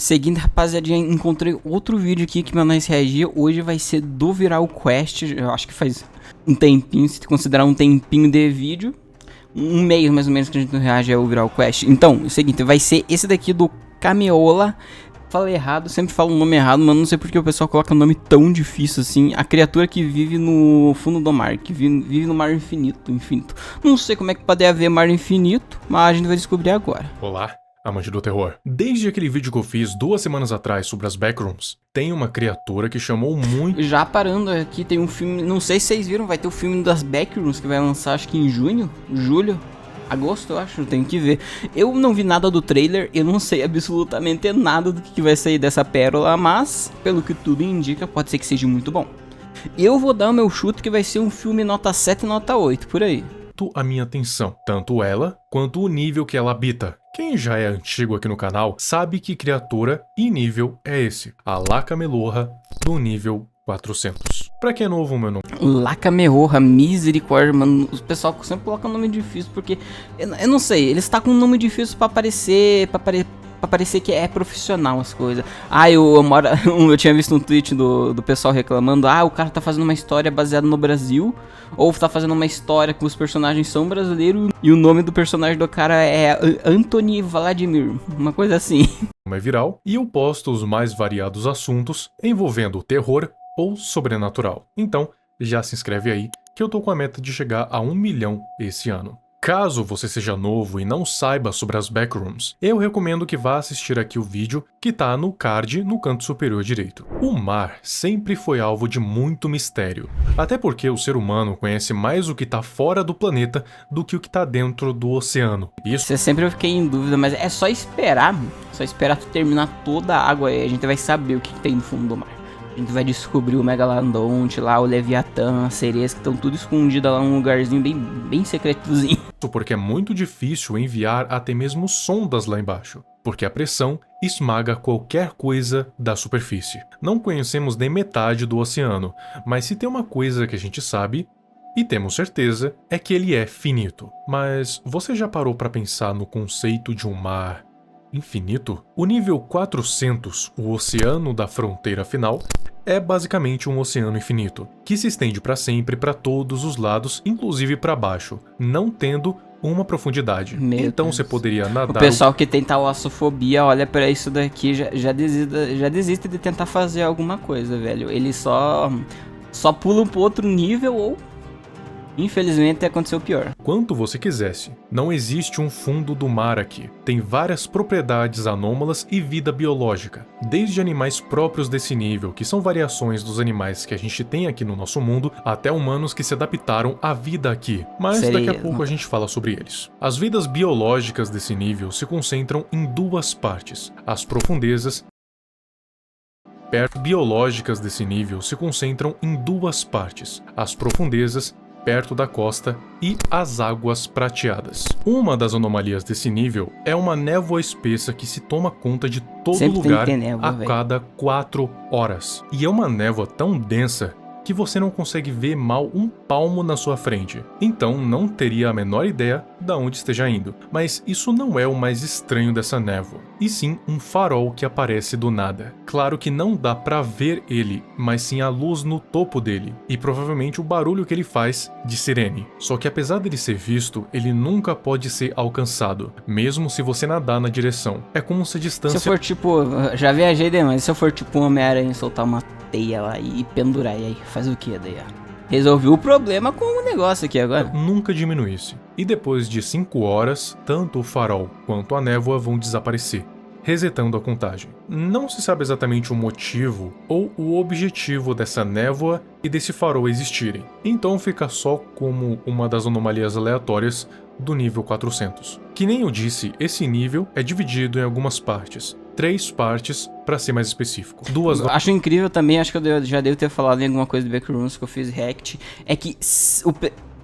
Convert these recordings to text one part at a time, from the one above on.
Seguinte, rapaziadinha, encontrei outro vídeo aqui que meu nós reagia. Hoje vai ser do Viral Quest. Eu acho que faz um tempinho, se considerar um tempinho de vídeo. Um mês mais ou menos que a gente não reage ao Viral Quest. Então, é o seguinte, vai ser esse daqui do Cameola. Falei errado, sempre falo o nome errado, mas não sei porque o pessoal coloca um nome tão difícil assim. A criatura que vive no fundo do mar, que vive no mar infinito. Não sei como é que pode haver mar infinito, mas a gente vai descobrir agora. Olá, amante do terror. Desde aquele vídeo que eu fiz 2 semanas atrás sobre as Backrooms, tem uma criatura que chamou muito... Já parando aqui, tem um filme, não sei se vocês viram, vai ter o filme das Backrooms que vai lançar acho que em julho. Agosto, eu acho, eu tenho que ver. Eu não vi nada do trailer, eu não sei absolutamente nada do que vai sair dessa pérola, mas, pelo que tudo indica, pode ser que seja muito bom. Eu vou dar o meu chute que vai ser um filme nota 7, nota 8, por aí. a minha atenção, tanto ela quanto o nível que ela habita. Quem já é antigo aqui no canal sabe que criatura e nível é esse, a Lacamelorra do nível 400. Pra quem é novo, meu nome... Lacamelorra, misericórdia, mano. Os pessoal sempre colocam um nome difícil porque... Eu não sei, eles tá com um nome difícil pra parecer que é profissional as coisas. Ah, eu tinha visto um tweet do pessoal reclamando. Ah, o cara tá fazendo uma história baseada no Brasil. Ou tá fazendo uma história que os personagens são brasileiros e o nome do personagem do cara é Anthony Vladimir. Uma coisa assim. É viral e eu posto os mais variados assuntos envolvendo terror ou sobrenatural. Então, já se inscreve aí que eu tô com a meta de chegar a 1 milhão esse ano. Caso você seja novo e não saiba sobre as Backrooms, eu recomendo que vá assistir aqui o vídeo que tá no card no canto superior direito. O mar sempre foi alvo de muito mistério, até porque o ser humano conhece mais o que tá fora do planeta do que o que tá dentro do oceano. Você sempre fiquei em dúvida, mas é só esperar tu terminar toda a água aí, a gente vai saber o que tem no fundo do mar. A gente vai descobrir o Megalodonte lá, o Leviatã, as sereias que estão tudo escondidas lá num lugarzinho bem secretozinho. Porque é muito difícil enviar até mesmo sondas lá embaixo, porque a pressão esmaga qualquer coisa da superfície. Não conhecemos nem metade do oceano, mas se tem uma coisa que a gente sabe, e temos certeza, é que ele é finito. Mas você já parou para pensar no conceito de um mar infinito? O nível 400, o oceano da fronteira final, é basicamente um oceano infinito, que se estende para sempre para todos os lados, inclusive para baixo, não tendo uma profundidade. Então você poderia nadar... O pessoal que tem talassofobia olha pra isso daqui, já desiste de tentar fazer alguma coisa, velho. Eles só pulam pro outro nível ou... Infelizmente aconteceu o pior. Quanto você quisesse, não existe um fundo do mar aqui. Tem várias propriedades anômalas e vida biológica, desde animais próprios desse nível, que são variações dos animais que a gente tem aqui no nosso mundo, até humanos que se adaptaram à vida aqui. Mas daqui a pouco a gente fala sobre eles. As vidas biológicas desse nível se concentram em 2 partes: as profundezas biológicas desse nível se concentram em 2 partes: as profundezas perto da costa e as águas prateadas. Uma das anomalias desse nível é uma névoa espessa que se toma conta de todo lugar a cada 4 horas. E é uma névoa tão densa que você não consegue ver mal um palmo na sua frente. Então não teria a menor ideia de onde esteja indo. Mas isso não é o mais estranho dessa névoa, e sim um farol que aparece do nada. Claro que não dá pra ver ele, mas sim a luz no topo dele, e provavelmente o barulho que ele faz de sirene. Só que apesar dele ser visto, ele nunca pode ser alcançado, mesmo se você nadar na direção. É como se a distância... Se eu for tipo... Já viajei demais, se eu for tipo um Homem-Aranha soltar uma teia lá e pendurar, e aí faz o que daí? Resolveu o problema com o negócio aqui agora. Nunca diminuísse. E depois de 5 horas, tanto o farol quanto a névoa vão desaparecer, resetando a contagem. Não se sabe exatamente o motivo ou o objetivo dessa névoa e desse farol existirem. Então fica só como uma das anomalias aleatórias do nível 400. Que nem eu disse, esse nível é dividido em algumas partes. 3 partes, pra ser mais específico. Acho incrível também, acho que eu já devo ter falado em alguma coisa do Backrooms que eu fiz react, é que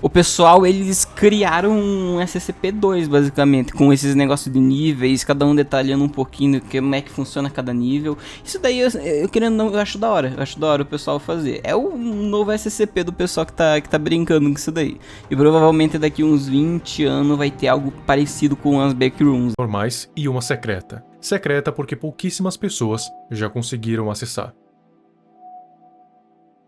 o pessoal, eles criaram um SCP-2, basicamente, com esses negócios de níveis, cada um detalhando um pouquinho como é que funciona cada nível. Isso daí, eu querendo não, eu acho da hora o pessoal fazer. É o novo SCP do pessoal que tá brincando com isso daí. E provavelmente daqui uns 20 anos vai ter algo parecido com as Backrooms normais e uma secreta. secreta porque pouquíssimas pessoas já conseguiram acessar.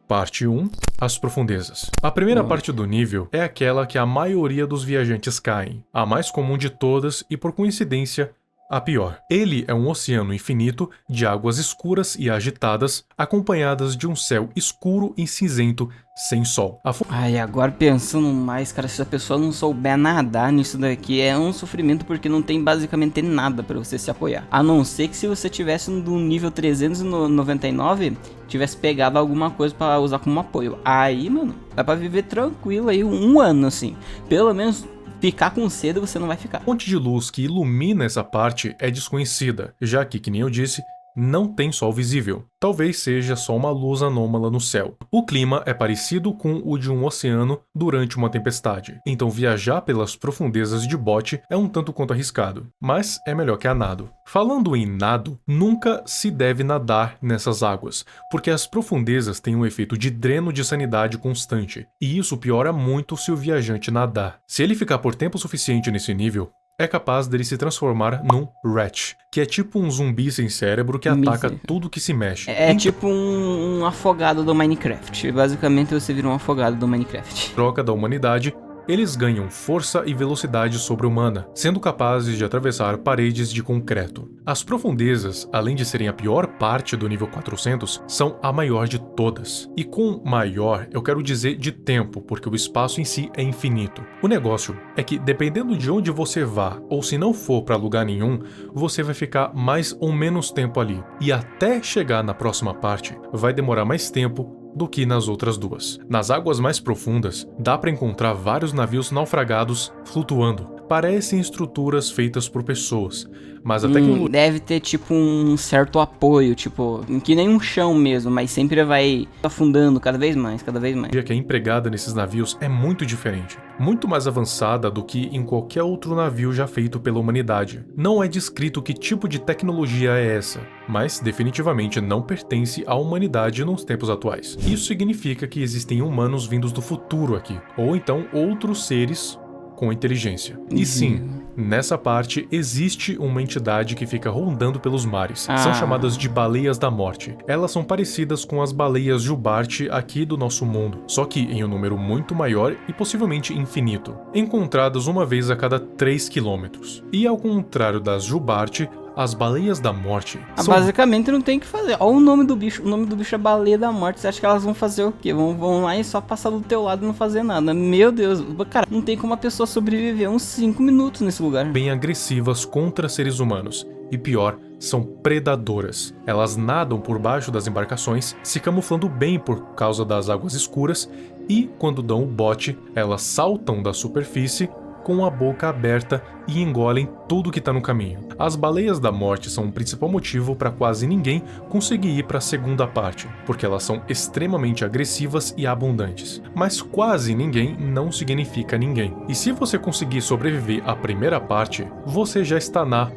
Parte 1. As profundezas. A primeira parte do nível é aquela que a maioria dos viajantes caem, a mais comum de todas e, por coincidência, a pior. Ele é um oceano infinito de águas escuras e agitadas, acompanhadas de um céu escuro e cinzento sem sol. Ai, agora pensando mais, cara, se a pessoa não souber nadar nisso daqui, é um sofrimento porque não tem basicamente nada pra você se apoiar. A não ser que se você tivesse no nível 399, tivesse pegado alguma coisa pra usar como apoio. Aí, mano, dá pra viver tranquilo aí um ano, assim. Pelo menos ficar com sede você não vai ficar. A fonte de luz que ilumina essa parte é desconhecida, já que nem eu disse, não tem sol visível. Talvez seja só uma luz anômala no céu. O clima é parecido com o de um oceano durante uma tempestade, então viajar pelas profundezas de bote é um tanto quanto arriscado, mas é melhor que a nado. Falando em nado, nunca se deve nadar nessas águas, porque as profundezas têm um efeito de dreno de sanidade constante, e isso piora muito se o viajante nadar. Se ele ficar por tempo suficiente nesse nível, é capaz dele se transformar num Wretch, que é tipo um zumbi sem cérebro que ataca tudo que se mexe. É tipo um afogado do Minecraft. Basicamente você vira um afogado do Minecraft. Troca da humanidade, eles ganham força e velocidade sobre-humana, sendo capazes de atravessar paredes de concreto. As profundezas, além de serem a pior parte do nível 400, são a maior de todas. E com maior, eu quero dizer de tempo, porque o espaço em si é infinito. O negócio é que, dependendo de onde você vá, ou se não for para lugar nenhum, você vai ficar mais ou menos tempo ali. E até chegar na próxima parte, vai demorar mais tempo do que nas outras duas. Nas águas mais profundas, dá para encontrar vários navios naufragados flutuando. Parecem estruturas feitas por pessoas, mas a tecnologia... Deve ter tipo um certo apoio, tipo, que nem um chão mesmo, mas sempre vai afundando cada vez mais, cada vez mais. A tecnologia que é empregada nesses navios é muito diferente, muito mais avançada do que em qualquer outro navio já feito pela humanidade. Não é descrito que tipo de tecnologia é essa, mas definitivamente não pertence à humanidade nos tempos atuais. Isso significa que existem humanos vindos do futuro aqui, ou então outros seres com inteligência. E sim, nessa parte existe uma entidade que fica rondando pelos mares. São chamadas de baleias da morte. Elas são parecidas com as baleias jubarte aqui do nosso mundo, só que em um número muito maior e possivelmente infinito, encontradas uma vez a cada 3 quilômetros. E ao contrário das jubarte, as baleias da morte são... Basicamente não tem o que fazer. Olha o nome do bicho. O nome do bicho é baleia da morte. Você acha que elas vão fazer o quê? Vão lá e só passar do teu lado e não fazer nada. Meu Deus. Cara, não tem como a pessoa sobreviver uns 5 minutos nesse lugar. Bem agressivas contra seres humanos. E pior, são predadoras. Elas nadam por baixo das embarcações, se camuflando bem por causa das águas escuras. E quando dão o bote, elas saltam da superfície com a boca aberta e engolem tudo que está no caminho. As baleias da morte são o principal motivo para quase ninguém conseguir ir para a segunda parte, porque elas são extremamente agressivas e abundantes. Mas quase ninguém não significa ninguém. E se você conseguir sobreviver à primeira parte, você já está na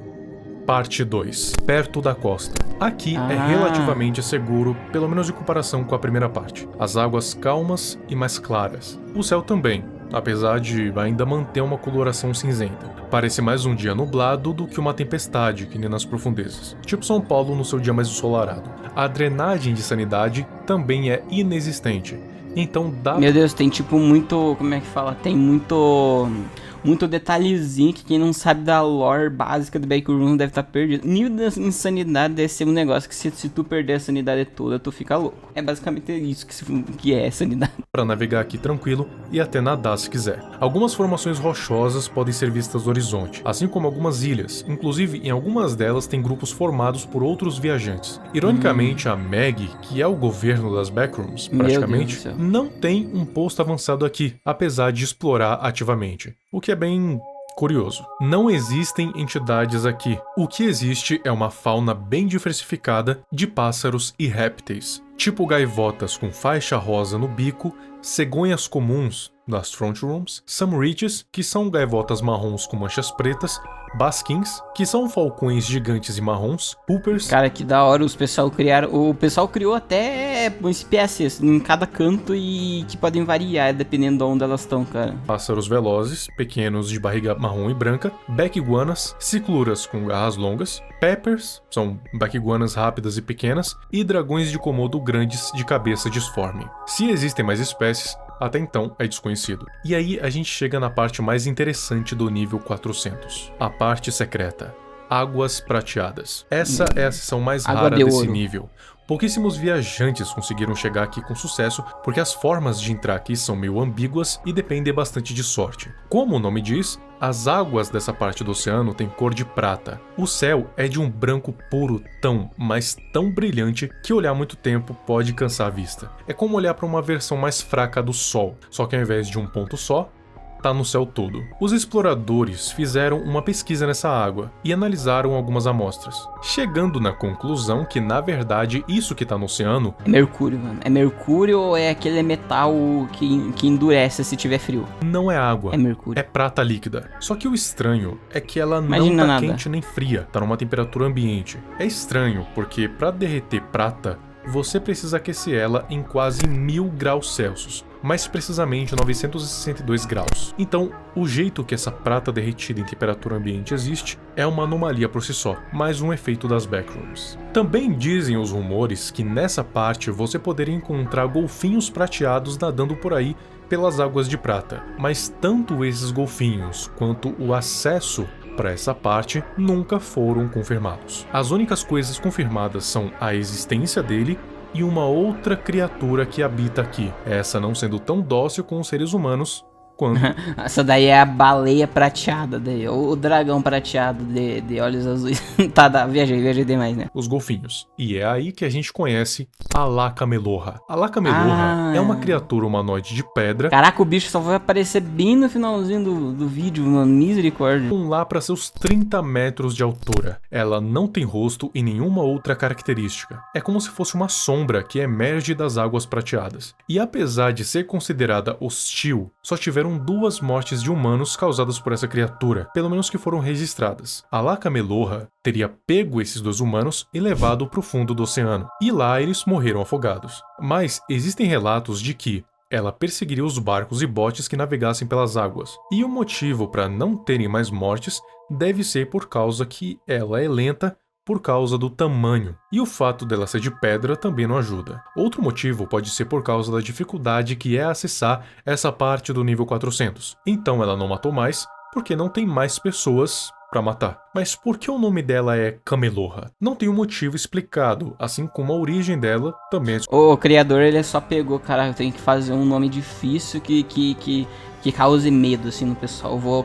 Parte 2, perto da costa. Aqui é relativamente seguro, pelo menos em comparação com a primeira parte. As águas calmas e mais claras. O céu também, apesar de ainda manter uma coloração cinzenta. Parece mais um dia nublado do que uma tempestade, que nem nas profundezas. Tipo São Paulo no seu dia mais ensolarado. A drenagem de sanidade também é inexistente. Então dá... Meu Deus, tem tipo muito... Como é que fala? Tem muito detalhezinho que quem não sabe da lore básica do Backrooms deve estar perdido. Nível de insanidade deve ser um negócio que se tu perder a sanidade toda, tu fica louco. É basicamente isso que é sanidade. Para navegar aqui tranquilo e até nadar se quiser. Algumas formações rochosas podem ser vistas no horizonte, assim como algumas ilhas. Inclusive, em algumas delas tem grupos formados por outros viajantes. Ironicamente, a Meg, que é o governo das Backrooms, praticamente, não tem um posto avançado aqui, apesar de explorar ativamente. O que é bem curioso. Não existem entidades aqui. O que existe é uma fauna bem diversificada de pássaros e répteis, tipo gaivotas com faixa rosa no bico, cegonhas comuns das front rooms, samridges, que são gaivotas marrons com manchas pretas, Baskins, que são falcões gigantes e marrons, Hoopers. Cara, que da hora, o pessoal criou até espécies em cada canto e que podem variar dependendo de onde elas estão, cara. Pássaros velozes, pequenos de barriga marrom e branca, backiguanas, cicluras com garras longas, peppers, são backiguanas rápidas e pequenas, e dragões de Komodo grandes de cabeça disforme. Se existem mais espécies, até então é desconhecido. E aí a gente chega na parte mais interessante do nível 400, a parte secreta, Águas Prateadas. Essa é a seção mais rara desse nível. Pouquíssimos viajantes conseguiram chegar aqui com sucesso, porque as formas de entrar aqui são meio ambíguas e dependem bastante de sorte. Como o nome diz, as águas dessa parte do oceano têm cor de prata. O céu é de um branco puro mas tão brilhante que olhar muito tempo pode cansar a vista. É como olhar para uma versão mais fraca do Sol, só que ao invés de um ponto só, tá no céu todo. Os exploradores fizeram uma pesquisa nessa água e analisaram algumas amostras, chegando na conclusão que, na verdade, isso que tá no oceano... É mercúrio, mano. É mercúrio ou é aquele metal que endurece se tiver frio? Não é água. É mercúrio. É prata líquida. Só que o estranho é que ela Imagina não tá nada. quente nem fria, tá numa temperatura ambiente. É estranho, porque para derreter prata, você precisa aquecer ela em quase 1000 graus Celsius, mais precisamente 962 graus. Então, o jeito que essa prata derretida em temperatura ambiente existe é uma anomalia por si só, mais um efeito das backrooms. Também dizem os rumores que nessa parte você poderia encontrar golfinhos prateados nadando por aí pelas águas de prata, mas tanto esses golfinhos quanto o acesso para essa parte nunca foram confirmados. As únicas coisas confirmadas são a existência dele e uma outra criatura que habita aqui, essa não sendo tão dócil com os seres humanos quanto... Essa daí é a baleia prateada, daí, ou o dragão prateado de olhos azuis. Tá, viajei demais, né? Os golfinhos. E é aí que a gente conhece a Lacamelorra. A Lacamelorra é uma criatura humanoide de pedra. Caraca, o bicho só vai aparecer bem no finalzinho do vídeo, mano. Misericórdia. Lá para seus 30 metros de altura. Ela não tem rosto e nenhuma outra característica. É como se fosse uma sombra que emerge das águas prateadas. E apesar de ser considerada hostil, só tiveram 2 mortes de humanos causadas por essa criatura, pelo menos que foram registradas. A Lacamelorra teria pego esses 2 humanos e levado para o fundo do oceano, e lá eles morreram afogados. Mas existem relatos de que ela perseguiria os barcos e botes que navegassem pelas águas, e o motivo para não terem mais mortes deve ser por causa que ela é lenta por causa do tamanho, e o fato dela ser de pedra também não ajuda. Outro motivo pode ser por causa da dificuldade que é acessar essa parte do nível 400. Então ela não matou mais, porque não tem mais pessoas para matar. Mas por que o nome dela é Camelorra? Não tem um motivo explicado, assim como a origem dela também é... O criador, ele só pegou, cara, tem que fazer um nome difícil que cause medo, assim, no pessoal. Vou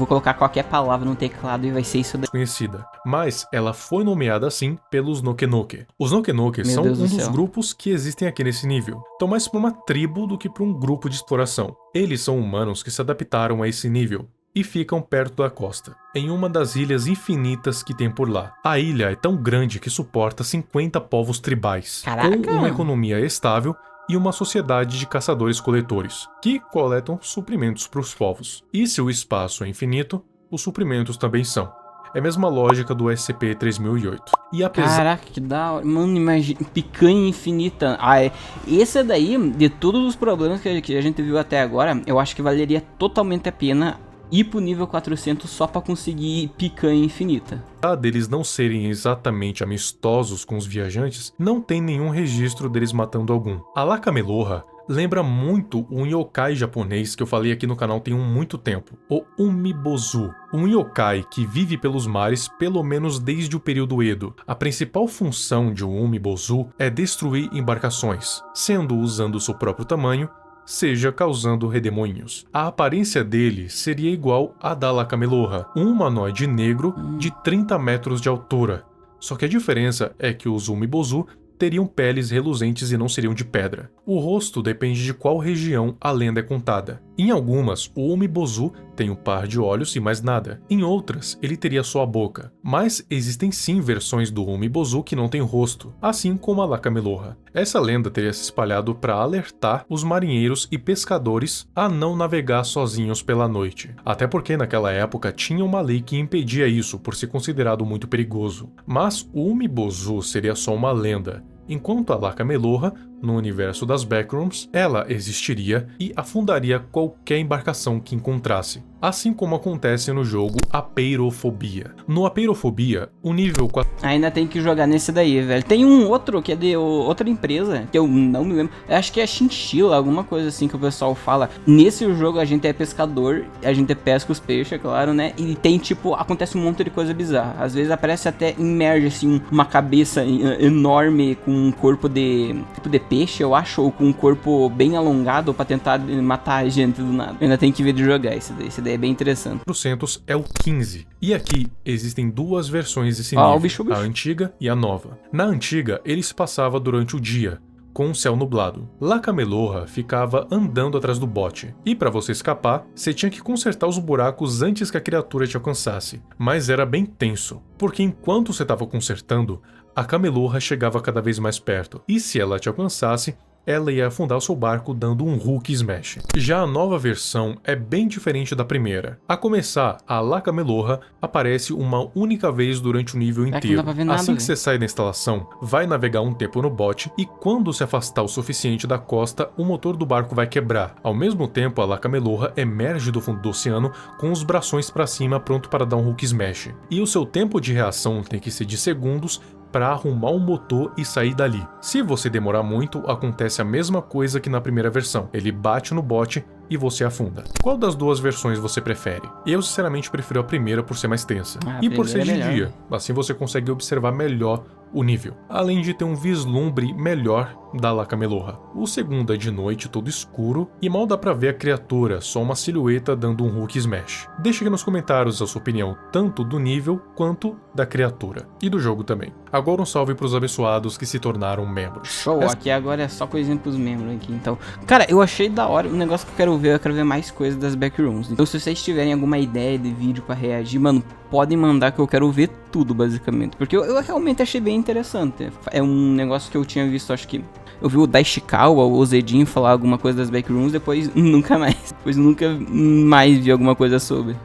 colocar qualquer palavra no teclado e vai ser isso daí. Desconhecida. Mas ela foi nomeada assim pelos Nokenoke. Os Nokenoke são um dos grupos que existem aqui nesse nível. Estão mais para uma tribo do que para um grupo de exploração. Eles são humanos que se adaptaram a esse nível e ficam perto da costa, em uma das ilhas infinitas que tem por lá. A ilha é tão grande que suporta 50 povos tribais, Caraca, com uma economia estável e uma sociedade de caçadores-coletores, que coletam suprimentos para os povos. E se o espaço é infinito, os suprimentos também são. É a mesma lógica do SCP-3008. E apesar... Caraca, que da hora. Mano, imagina, picanha infinita. Esse daí, de todos os problemas que a gente viu até agora, eu acho que valeria totalmente a pena ir pro nível 400 só pra conseguir picanha infinita. Apesar deles não serem exatamente amistosos com os viajantes, não tem nenhum registro deles matando algum. A Lacamelorra lembra muito um yokai japonês que eu falei aqui no canal tem muito tempo, o Umibozu, um yokai que vive pelos mares pelo menos desde o período Edo. A principal função de um Umibozu é destruir embarcações, sendo usando seu próprio tamanho, seja causando redemoinhos. A aparência dele seria igual à da Lacamelorra, um humanoide negro de 30 metros de altura. Só que a diferença é que os Umibozu teriam peles reluzentes e não seriam de pedra. O rosto depende de qual região a lenda é contada. Em algumas, o Umibozu tem um par de olhos e mais nada. Em outras, ele teria só a boca. Mas existem sim versões do Umibozu que não tem rosto, assim como a Lakameloha. Essa lenda teria se espalhado para alertar os marinheiros e pescadores a não navegar sozinhos pela noite. Até porque naquela época tinha uma lei que impedia isso por ser considerado muito perigoso. Mas o Umibozu seria só uma lenda, enquanto a Lakameloha, no universo das Backrooms, ela existiria e afundaria qualquer embarcação que encontrasse, assim como acontece no jogo Apeirofobia. No Apeirofobia, o nível 4... Ainda tem que jogar nesse daí, velho. Tem um outro que é de outra empresa, que eu não me lembro. Eu acho que é Chinchilla, alguma coisa assim que o pessoal fala. Nesse jogo a gente é pescador, a gente pesca os peixes, é claro, né? E tem tipo, acontece um monte de coisa bizarra. Às vezes aparece até, emerge assim, uma cabeça enorme com um corpo de tipo de peixe, eu acho, ou com um corpo bem alongado pra tentar matar a gente do nada. Eu ainda tem que ver de jogar esse daí é bem interessante. 400 é o 15. E aqui existem duas versões desse nível, o bicho. A antiga e a nova. Na antiga, ele se passava durante o dia, com o céu nublado. Lakameloha ficava andando atrás do bote, e para você escapar, você tinha que consertar os buracos antes que a criatura te alcançasse. Mas era bem tenso, porque enquanto você estava consertando, a Cameloha chegava cada vez mais perto, e se ela te alcançasse, ela ia afundar o seu barco dando um Hulk Smash. Já a nova versão é bem diferente da primeira. A começar, a Lakameloha aparece uma única vez durante o nível inteiro. Assim que você sai da instalação, vai navegar um tempo no bote e quando se afastar o suficiente da costa, o motor do barco vai quebrar. Ao mesmo tempo, a Lakameloha emerge do fundo do oceano com os brações para cima pronto para dar um Hulk Smash. E o seu tempo de reação tem que ser de segundos para arrumar o motor e sair dali. Se você demorar muito, acontece a mesma coisa que na primeira versão. Ele bate no bote e você afunda. Qual das duas versões você prefere? Eu sinceramente prefiro a primeira por ser mais tensa. E por ser de dia. Assim você consegue observar melhor o nível, além de ter um vislumbre melhor da Lakameloha. O segundo é de noite, todo escuro, e mal dá pra ver a criatura, só uma silhueta dando um Hulk Smash. Deixe aqui nos comentários a sua opinião, tanto do nível quanto da criatura, e do jogo também. Agora um salve pros abençoados que se tornaram membros. Show, aqui agora é só coisinha pros membros aqui, então. Cara, eu achei da hora, um negócio que eu quero ver mais coisas das Backrooms. Então se vocês tiverem alguma ideia de vídeo pra reagir, mano, podem mandar que eu quero ver tudo, basicamente. Porque eu realmente achei bem interessante. É um negócio que eu tinha visto, acho que... Eu vi o Daishikawa, o Zedin falar alguma coisa das Backrooms, depois nunca mais. Depois nunca mais vi alguma coisa sobre.